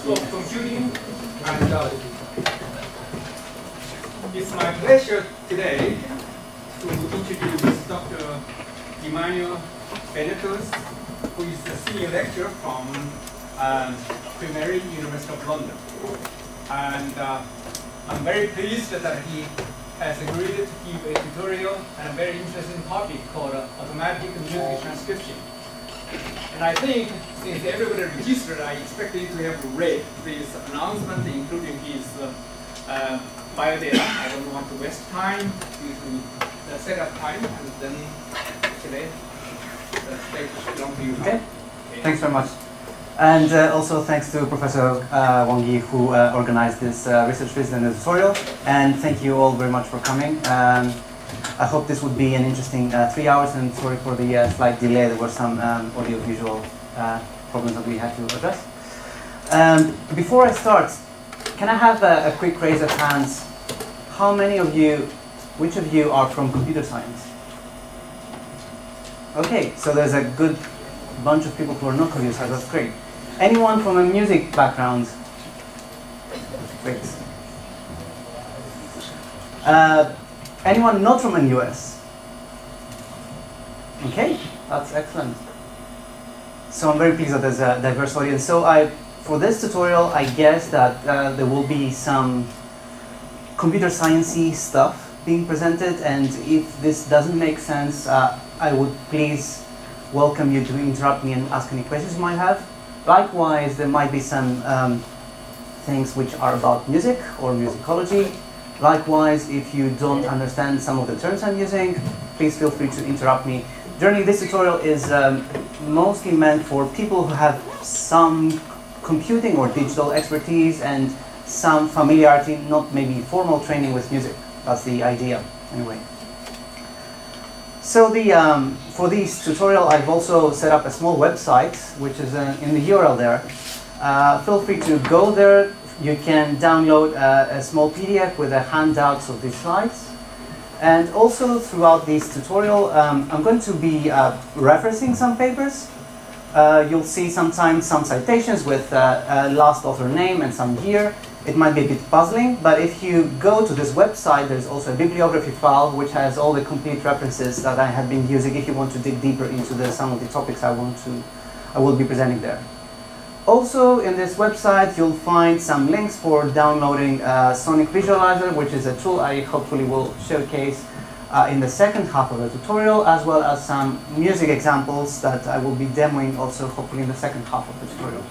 of computing. And it's my pleasure today to introduce Dr. Emmanouil Benetos, who is the senior lecturer from Emmanouil University of London. And I'm very pleased that he has agreed to give a tutorial on a very interesting topic called automatic music transcription. And I think since everybody registered, I expect you to have read this announcement, including his biodata. I don't want to waste time due to the setup time, and then today the stage belongs to you. Okay. Thanks very much. And also thanks to Professor Wang Yi, who organized this research visit and the tutorial. And thank you all very much for coming. I hope this would be an interesting 3 hours, and sorry for the slight delay. There were some audio-visual problems that we had to address. Before I start, can I have a quick raise of hands? How many of you, which of you are from computer science? Okay, so there's a good bunch of people who are not computer science. That's great. Anyone from a music background? Great. Anyone not from the US? Okay, that's excellent. So I'm very pleased that there's a diverse audience. So for this tutorial, I guess that there will be some computer science-y stuff being presented, and if this doesn't make sense, I would please welcome you to interrupt me and ask any questions you might have. Likewise, there might be some things which are about music or musicology. Likewise, if you don't understand some of the terms I'm using, please feel free to interrupt me. Generally, this tutorial is mostly meant for people who have some computing or digital expertise and some familiarity, not maybe formal training with music. That's the idea, anyway. So for this tutorial, I've also set up a small website, which is in the URL there. Feel free to go there. You can download a small PDF with the handouts of these slides. And also throughout this tutorial, I'm going to be referencing some papers. You'll see sometimes some citations with last author name and some year. It might be a bit puzzling, but if you go to this website, there's also a bibliography file which has all the complete references that I have been using if you want to dig deeper into some of the topics I will be presenting there. Also, in this website, you'll find some links for downloading Sonic Visualizer, which is a tool I hopefully will showcase in the second half of the tutorial, as well as some music examples that I will be demoing also hopefully in the second half of the tutorial.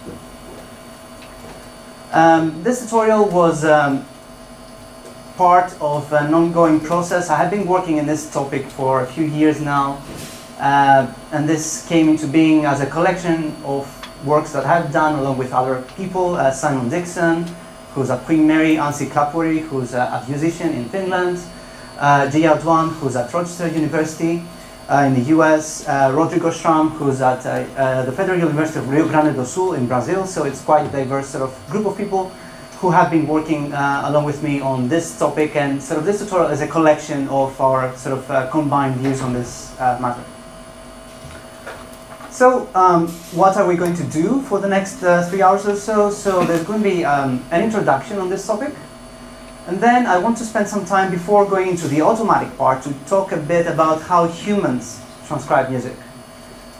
This tutorial was part of an ongoing process. I have been working in this topic for a few years now, and this came into being as a collection of works that I've done along with other people, Simon Dixon, who's at Queen Mary, Anssi Kapuri, who's a musician in Finland, Jia Duan, who's at Rochester University in the US, Rodrigo Schramm, who's at the Federal University of Rio Grande do Sul in Brazil. So it's quite a diverse sort of group of people who have been working along with me on this topic, and sort of this tutorial is a collection of our sort of combined views on this matter. So what are we going to do for the next 3 hours or so? So there's going to be an introduction on this topic. And then I want to spend some time before going into the automatic part to talk a bit about how humans transcribe music.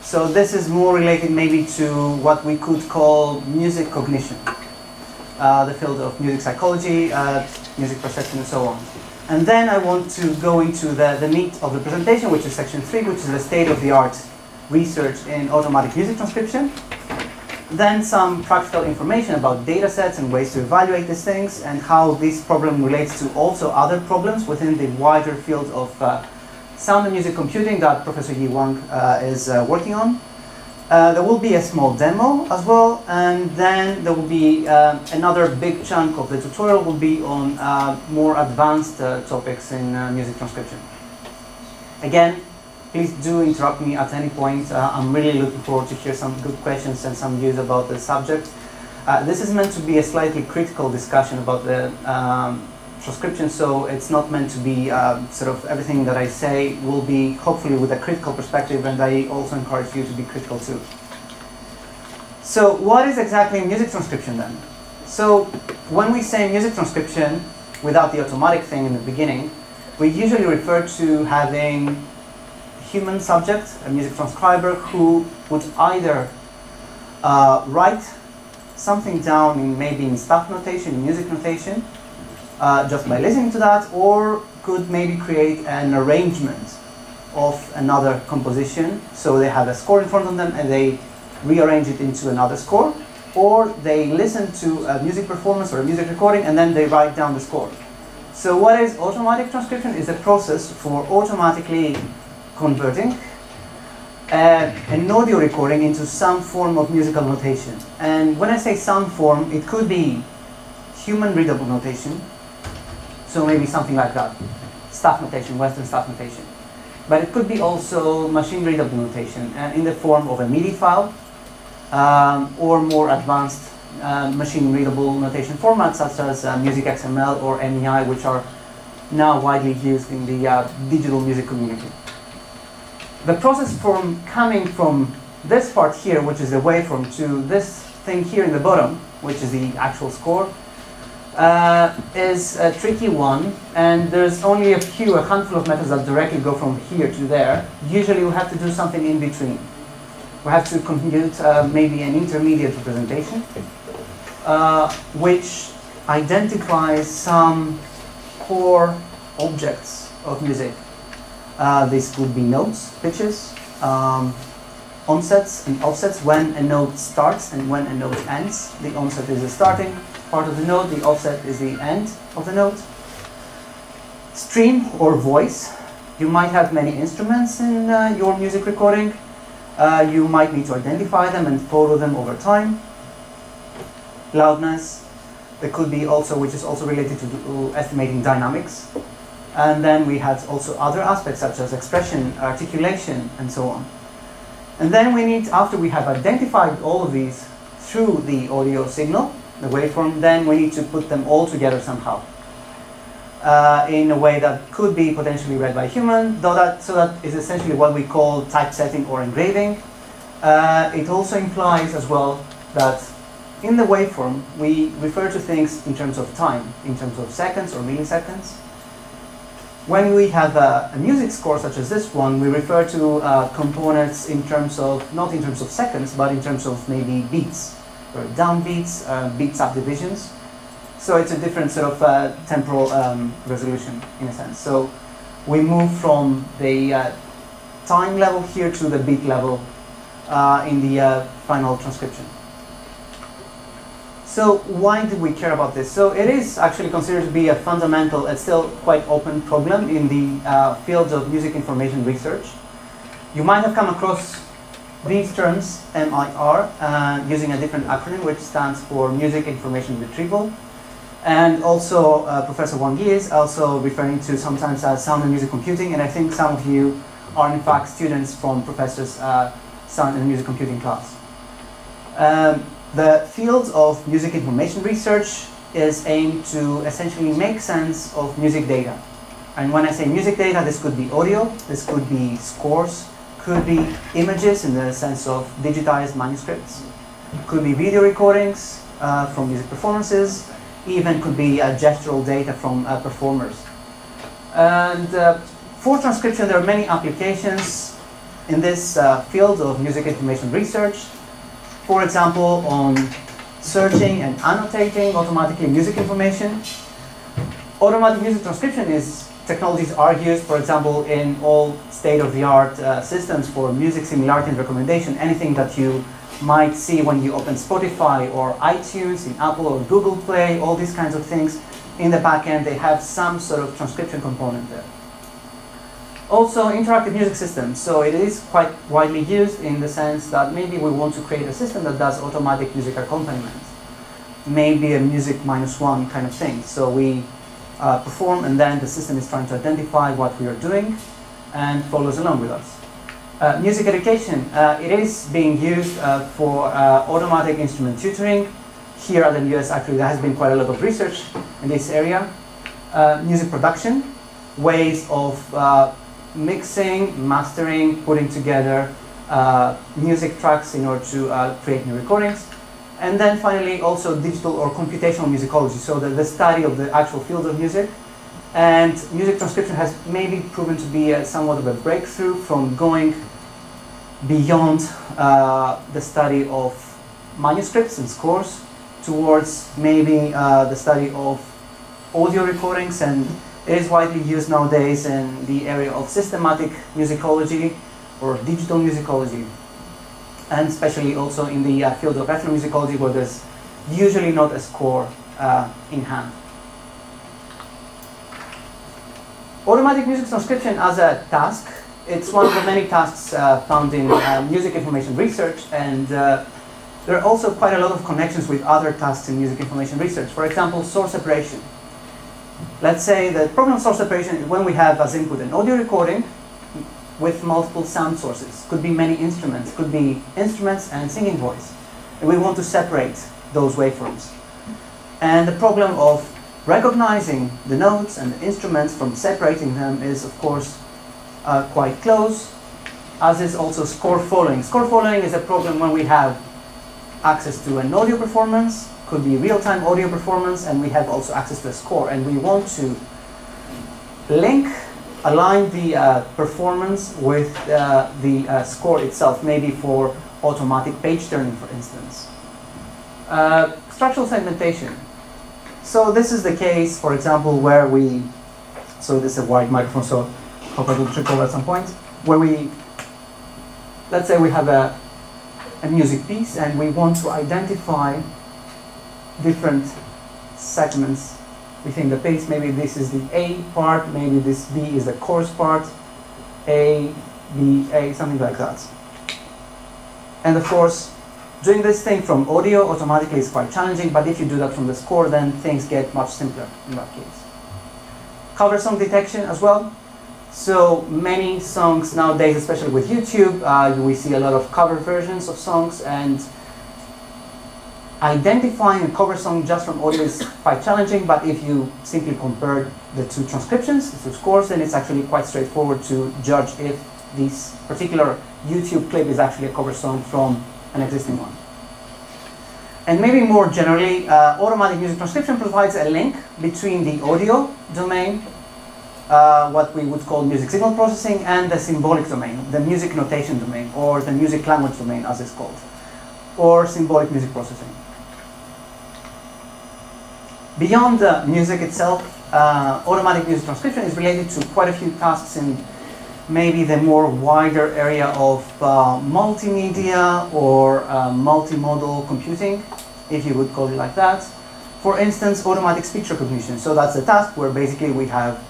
So this is more related maybe to what we could call music cognition, the field of music psychology, music perception, and so on. And then I want to go into the meat of the presentation, which is section 3, which is the state-of-the-art research in automatic music transcription. Then some practical information about data sets and ways to evaluate these things, and how this problem relates to also other problems within the wider field of sound and music computing that Professor Yi Wang is working on. There will be a small demo as well, and then there will be another big chunk of the tutorial will be on more advanced topics in music transcription. Again, please do interrupt me at any point. I'm really looking forward to hear some good questions and some views about the subject. This is meant to be a slightly critical discussion about the transcription, so it's not meant to be sort of everything that I say will be hopefully with a critical perspective, and I also encourage you to be critical too. So what is exactly music transcription then? So when we say music transcription without the automatic thing in the beginning, we usually refer to having human subject, a music transcriber, who would either write something down in maybe in staff notation, in music notation, just by listening to that, or could maybe create an arrangement of another composition. So they have a score in front of them and they rearrange it into another score, or they listen to a music performance or a music recording and then they write down the score. So what is automatic transcription? Is a process for automatically converting an audio recording into some form of musical notation. And when I say some form, it could be human readable notation, so maybe something like that, staff notation, Western staff notation. But it could be also machine readable notation in the form of a MIDI file, or more advanced machine readable notation formats such as Music XML or MEI, which are now widely used in the digital music community. The process from coming from this part here, which is the waveform, to this thing here in the bottom, which is the actual score, is a tricky one, and there's only a handful of methods that directly go from here to there. Usually we have to do something in between. We have to compute maybe an intermediate representation, which identifies some core objects of music. This could be notes, pitches, onsets and offsets, when a note starts and when a note ends. The onset is the starting part of the note, the offset is the end of the note. Stream or voice. You might have many instruments in your music recording. You might need to identify them and follow them over time. Loudness. There could be also, which is also related to estimating dynamics. And then we had also other aspects such as expression, articulation, and so on. And then we need, after we have identified all of these through the audio signal, the waveform, then we need to put them all together somehow in a way that could be potentially read by a human, so that is essentially what we call typesetting or engraving. It also implies as well that in the waveform, we refer to things in terms of time, in terms of seconds or milliseconds. When we have a music score such as this one, we refer to components in terms of, not in terms of seconds, but in terms of maybe beats, or downbeats, beat subdivisions. So it's a different sort of temporal resolution in a sense. So we move from the time level here to the beat level in the final transcription. So why do we care about this? So it is actually considered to be a fundamental and still quite open problem in the fields of music information research. You might have come across these terms, MIR, using a different acronym which stands for Music Information Retrieval. And also Professor Wang Yi is also referring to sometimes as sound and music computing, and I think some of you are in fact students from Professor's sound and music computing class. The field of music information research is aimed to essentially make sense of music data. And when I say music data, this could be audio, this could be scores, could be images in the sense of digitized manuscripts, could be video recordings from music performances, even could be gestural data from performers. And for transcription, there are many applications in this field of music information research. For example, on searching and annotating automatically music information. Automatic music transcription is technologies are used, for example, in all state-of-the-art systems for music similarity and recommendation. Anything that you might see when you open Spotify or iTunes in Apple or Google Play, all these kinds of things, in the back end they have some sort of transcription component there. Also, interactive music systems. So it is quite widely used in the sense that maybe we want to create a system that does automatic music accompaniment. Maybe a music -1 kind of thing. So we perform and then the system is trying to identify what we are doing and follows along with us. Music education. It is being used for automatic instrument tutoring. Here at the US, actually, there has been quite a lot of research in this area. Music production. Ways of mixing, mastering, putting together music tracks in order to create new recordings. And then finally also digital or computational musicology, so the study of the actual field of music. And music transcription has maybe proven to be somewhat of a breakthrough from going beyond the study of manuscripts and scores towards maybe the study of audio recordings, and it is widely used nowadays in the area of systematic musicology or digital musicology, and especially also in the field of ethnomusicology, where there's usually not a score in hand. Automatic music transcription as a task, it's one of the many tasks found in music information research, and there are also quite a lot of connections with other tasks in music information research. For example, source separation. Let's say the problem of source separation is when we have as input an audio recording with multiple sound sources. Could be many instruments, could be instruments and singing voice. And we want to separate those waveforms. And the problem of recognizing the notes and the instruments from separating them is, of course, quite close, as is also score following. Score following is a problem when we have access to an audio performance, could be real-time audio performance, and we have also access to a score, and we want to align the performance with the score itself, maybe for automatic page turning, for instance. Structural segmentation. So this is the case, for example, where so this is a wide microphone, so hope I will trip over at some point, where let's say we have a music piece and we want to identify different segments within the piece. Maybe this is the A part, maybe this B is the chorus part, A, B, A, something like that. And of course, doing this thing from audio automatically is quite challenging, but if you do that from the score, then things get much simpler in that case. Cover song detection as well. So many songs nowadays, especially with YouTube, we see a lot of cover versions of songs, and identifying a cover song just from audio is quite challenging, but if you simply compare the two transcriptions, the two scores, then it's actually quite straightforward to judge if this particular YouTube clip is actually a cover song from an existing one. And maybe more generally, automatic music transcription provides a link between the audio domain, what we would call music signal processing, and the symbolic domain, the music notation domain, or the music language domain as it's called, or symbolic music processing. Beyond the music itself, automatic music transcription is related to quite a few tasks in maybe the more wider area of multimedia or multimodal computing, if you would call it like that. For instance, automatic speech recognition. So that's a task where basically we have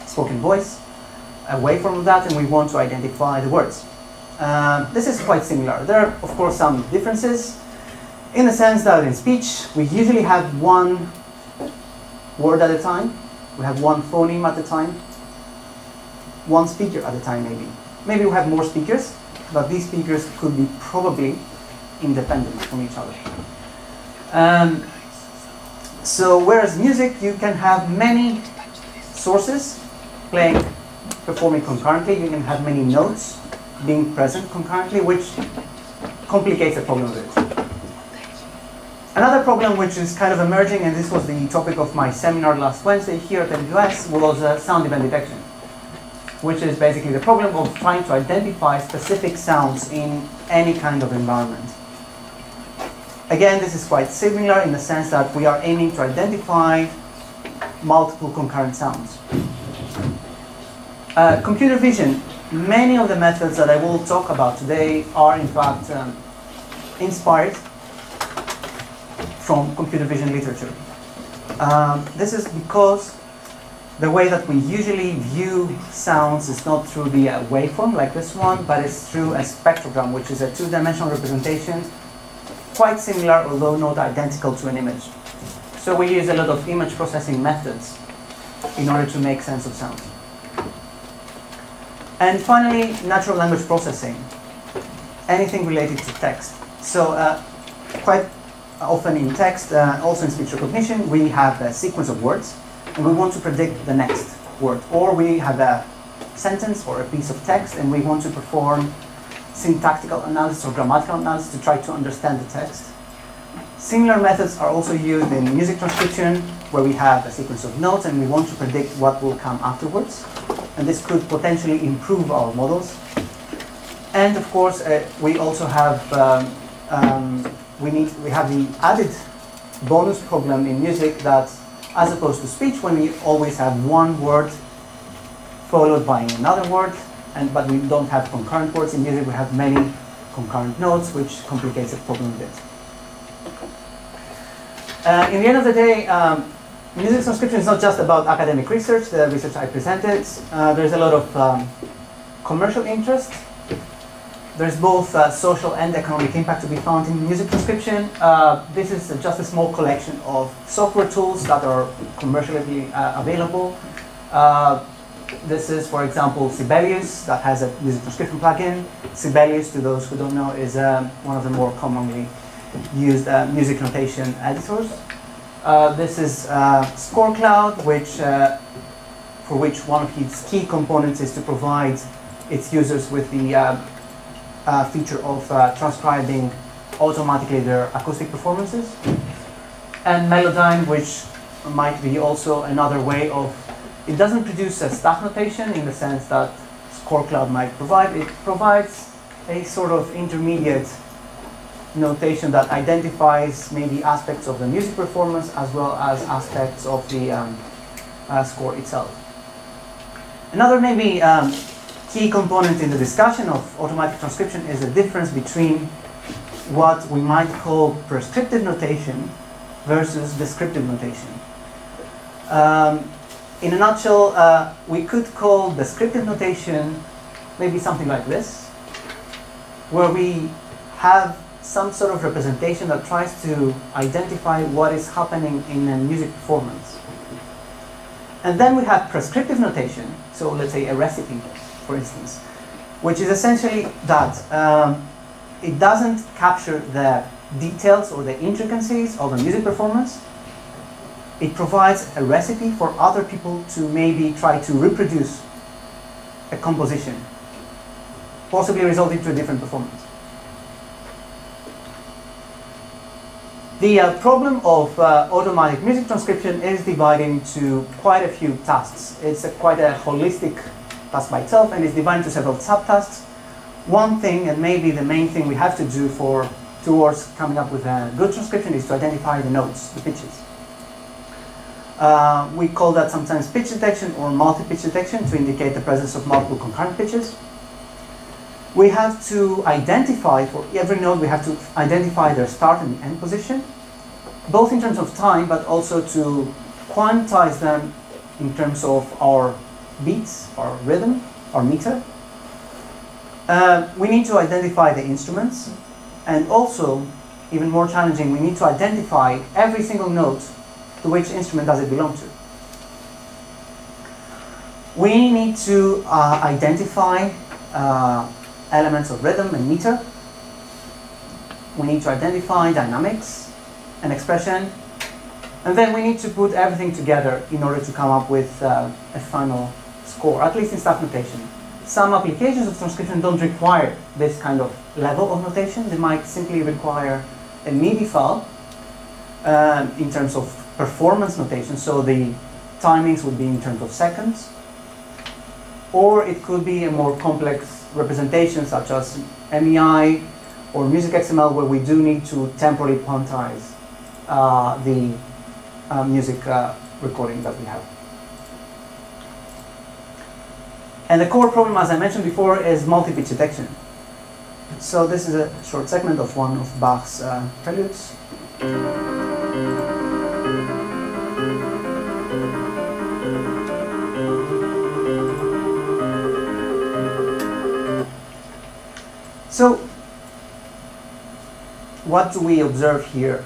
spoken voice, a waveform of that, and we want to identify the words. This is quite similar. There are, of course, some differences in the sense that in speech, we usually have one word at a time. We have one phoneme at a time. One speaker at a time, maybe. Maybe we have more speakers, but these speakers could be probably independent from each other. So whereas music, you can have many sources performing concurrently. You can have many notes being present concurrently, which complicates the problem a bit. Another problem which is kind of emerging, and this was the topic of my seminar last Wednesday here at the US, was sound event detection, which is basically the problem of trying to identify specific sounds in any kind of environment. Again, this is quite similar in the sense that we are aiming to identify multiple concurrent sounds. Computer vision. Many of the methods that I will talk about today are in fact inspired from computer vision literature. This is because the way that we usually view sounds is not through the waveform like this one, but it's through a spectrogram, which is a two-dimensional representation, quite similar, although not identical to an image. So we use a lot of image processing methods in order to make sense of sound. And finally, natural language processing, anything related to text. So quite often in text, also in speech recognition, we have a sequence of words, and we want to predict the next word. Or we have a sentence or a piece of text, and we want to perform syntactical analysis or grammatical analysis to try to understand the text. Similar methods are also used in music transcription, where we have a sequence of notes and we want to predict what will come afterwards. And this could potentially improve our models. And of course, we also have we have the added bonus problem in music that, as opposed to speech, when we always have one word followed by another word, but we don't have concurrent words in music, we have many concurrent notes, which complicates the problem a bit. In the end of the day, music transcription is not just about academic research, the research I presented. There's a lot of commercial interest. There's both social and economic impact to be found in music transcription. This is just a small collection of software tools that are commercially available. This is, for example, Sibelius, that has a music transcription plugin. Sibelius, to those who don't know, is one of the more commonly used music notation editors. This is ScoreCloud, for which one of its key components is to provide its users with the feature of transcribing automatically their acoustic performances. And Melodyne, which might be also another way of, it doesn't produce a staff notation in the sense that ScoreCloud might provide. It provides a sort of intermediate notation that identifies maybe aspects of the music performance as well as aspects of the score itself. Another maybe key component in the discussion of automatic transcription is the difference between what we might call prescriptive notation versus descriptive notation. In a nutshell, we could call descriptive notation maybe something like this, where we have some sort of representation that tries to identify what is happening in a music performance. And then we have prescriptive notation, so let's say a recipe, for instance, which is essentially that it doesn't capture the details or the intricacies of a music performance. It provides a recipe for other people to maybe try to reproduce a composition, possibly resulting to a different performance. The problem of automatic music transcription is divided into quite a few tasks. It's quite a holistic task by itself, and it's divided into several subtasks. One thing, and maybe the main thing we have to do towards coming up with a good transcription, is to identify the notes, the pitches. We call that sometimes pitch detection or multi-pitch detection to indicate the presence of multiple concurrent pitches. We have to identify, for every node, we have to identify their start and end position, both in terms of time, but also to quantize them in terms of our beats, our rhythm, our meter. We need to identify the instruments, and also, even more challenging, we need to identify every single note to which instrument does it belong to. We need to identify elements of rhythm and meter. We need to identify dynamics and expression. And then we need to put everything together in order to come up with a final score, at least in staff notation. Some applications of transcription don't require this kind of level of notation. They might simply require a MIDI file in terms of performance notation, so the timings would be in terms of seconds. Or it could be a more complex representation, such as MEI or music XML, where we do need to temporally quantize the music recording that we have. And the core problem, as I mentioned before, is multi-pitch detection. So this is a short segment of one of Bach's preludes. So, what do we observe here?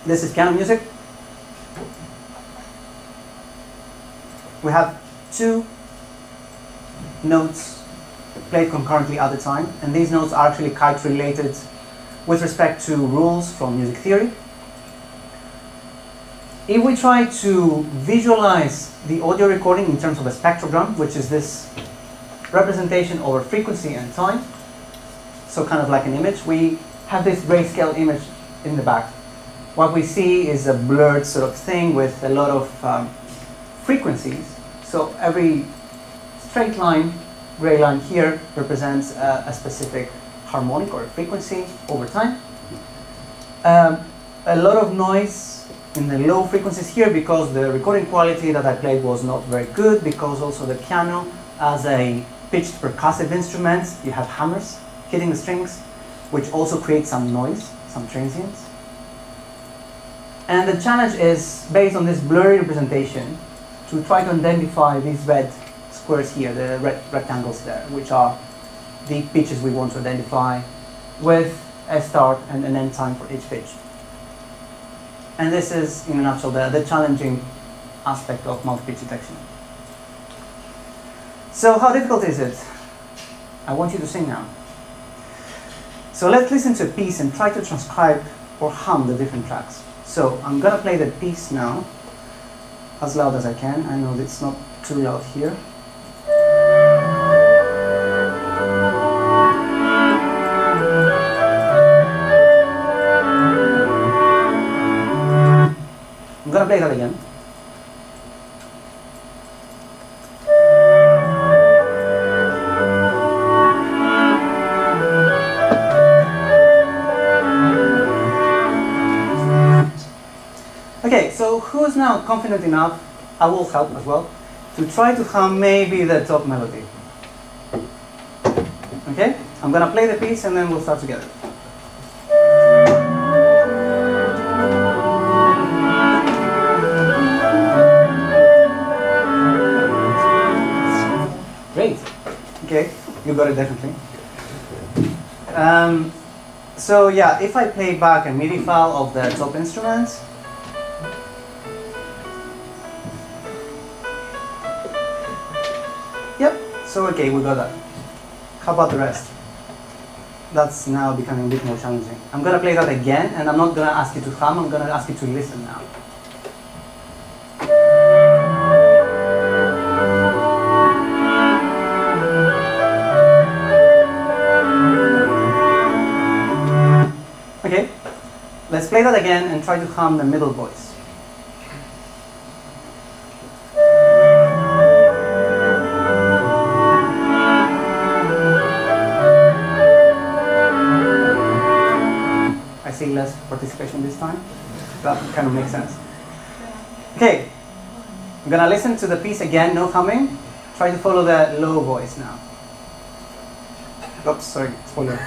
This is piano music. We have two notes played concurrently at a time, and these notes are actually quite related with respect to rules from music theory. If we try to visualize the audio recording in terms of a spectrogram, which is this representation over frequency and time, so kind of like an image, we have this grayscale image in the back. What we see is a blurred sort of thing with a lot of frequencies. So every straight line, gray line here, represents a specific harmonic or frequency over time. A lot of noise in the low frequencies here because the recording quality that I played was not very good, because also the piano, as a pitched percussive instrument, you have hammers hitting the strings, which also creates some noise, some transients. And the challenge is, based on this blurry representation, to try to identify these red squares here, the red rectangles there, which are the pitches we want to identify, with a start and an end time for each pitch. And this is, in a nutshell, the challenging aspect of multi-pitch detection. So how difficult is it? I want you to sing now. So let's listen to a piece and try to transcribe or hum the different tracks. So I'm going to play the piece now, as loud as I can. I know it's not too loud here. I'm going to play that again. Okay, so who's now confident enough, I will help as well, to try to hum maybe the top melody? Okay, I'm going to play the piece and then we'll start together. Great. Okay, you got it definitely. So yeah, if I play back a MIDI file of the top instruments, yep, so okay, we got that. How about the rest? That's now becoming a bit more challenging. I'm going to play that again, and I'm not going to ask you to hum, I'm going to ask you to listen now. Okay, let's play that again and try to hum the middle voice. I see less participation this time. That kind of makes sense. Okay, I'm gonna listen to the piece again, no humming. Try to follow the low voice now. Oops, sorry, spoiler.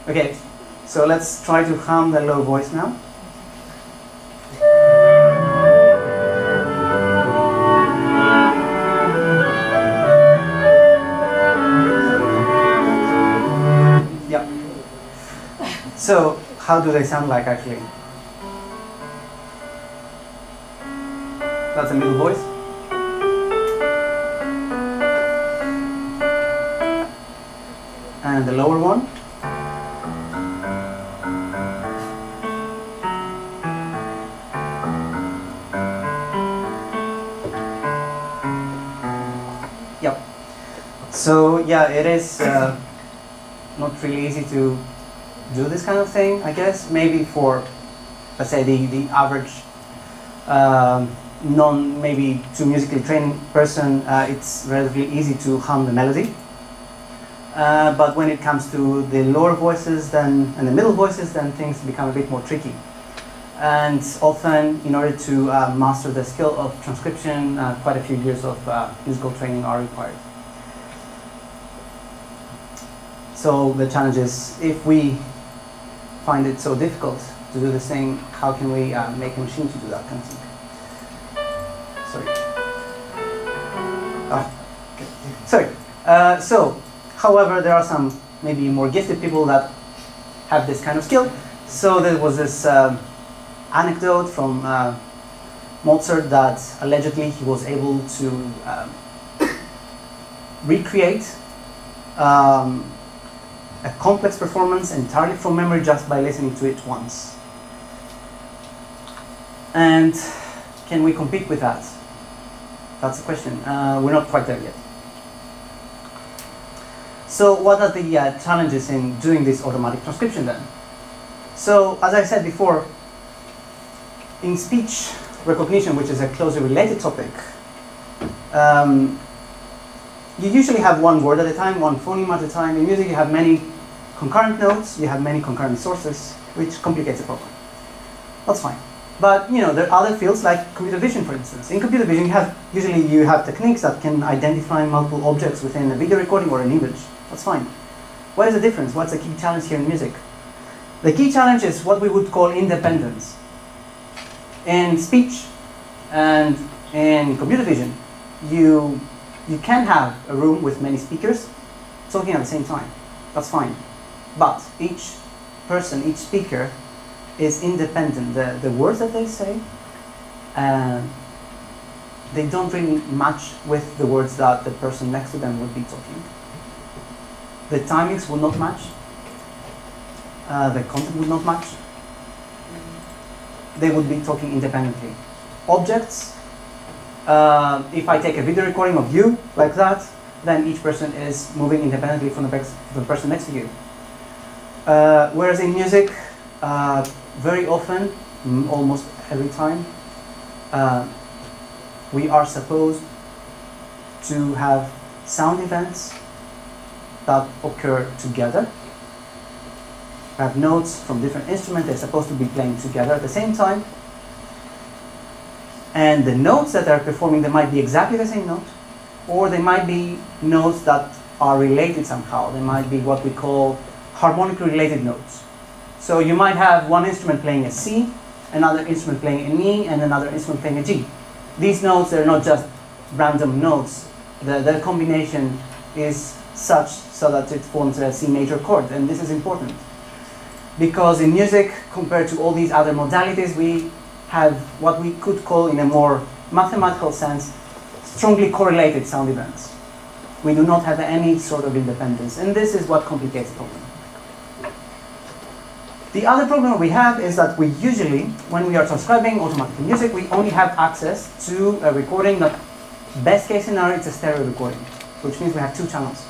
Okay, so let's try to hum the low voice now. Yeah. So, how do they sound like actually? That's a middle voice. And the lower one. Yep. So yeah, it is not really easy to do this kind of thing, I guess. Maybe for, let's say, the average maybe too musically trained person, it's relatively easy to hum the melody. But when it comes to the lower voices and the middle voices, then things become a bit more tricky. And often, in order to master the skill of transcription, quite a few years of musical training are required. So the challenge is, if we find it so difficult to do this thing, how can we make a machine to do that kind of thing? Sorry. Oh, okay. Sorry. So, however, there are some maybe more gifted people that have this kind of skill. So there was this anecdote from Mozart that allegedly he was able to recreate a complex performance entirely from memory just by listening to it once. And can we compete with that? That's the question. We're not quite there yet. So what are the challenges in doing this automatic transcription then? So as I said before, in speech recognition, which is a closely related topic, you usually have one word at a time, one phoneme at a time. In music, you have many concurrent notes, you have many concurrent sources, which complicates the problem. That's fine. But there are other fields like computer vision, for instance. In computer vision, usually you have techniques that can identify multiple objects within a video recording or an image. That's fine. What is the difference? What's the key challenge here in music? The key challenge is what we would call independence. In speech and in computer vision, you can have a room with many speakers talking at the same time. That's fine. But each person, each speaker is independent. The words that they say, they don't really match with the words that the person next to them would be talking. The timings will not match. The content would not match. They would be talking independently. Objects, if I take a video recording of you like that, then each person is moving independently from the person next to you. Whereas in music, very often, almost every time, we are supposed to have sound events that occur together. We have notes from different instruments, they're supposed to be playing together at the same time. And the notes that are performing, they might be exactly the same note, or they might be notes that are related somehow. They might be what we call harmonically related notes. So you might have one instrument playing a C, another instrument playing an E, and another instrument playing a G. These notes, they're not just random notes. The combination is such so that it forms a C major chord, and this is important. Because in music, compared to all these other modalities, we have what we could call, in a more mathematical sense, strongly correlated sound events. We do not have any sort of independence, and this is what complicates the problem. The other problem we have is that we usually, when we are transcribing automatic music, we only have access to a recording that, best case scenario, it's a stereo recording, which means we have two channels.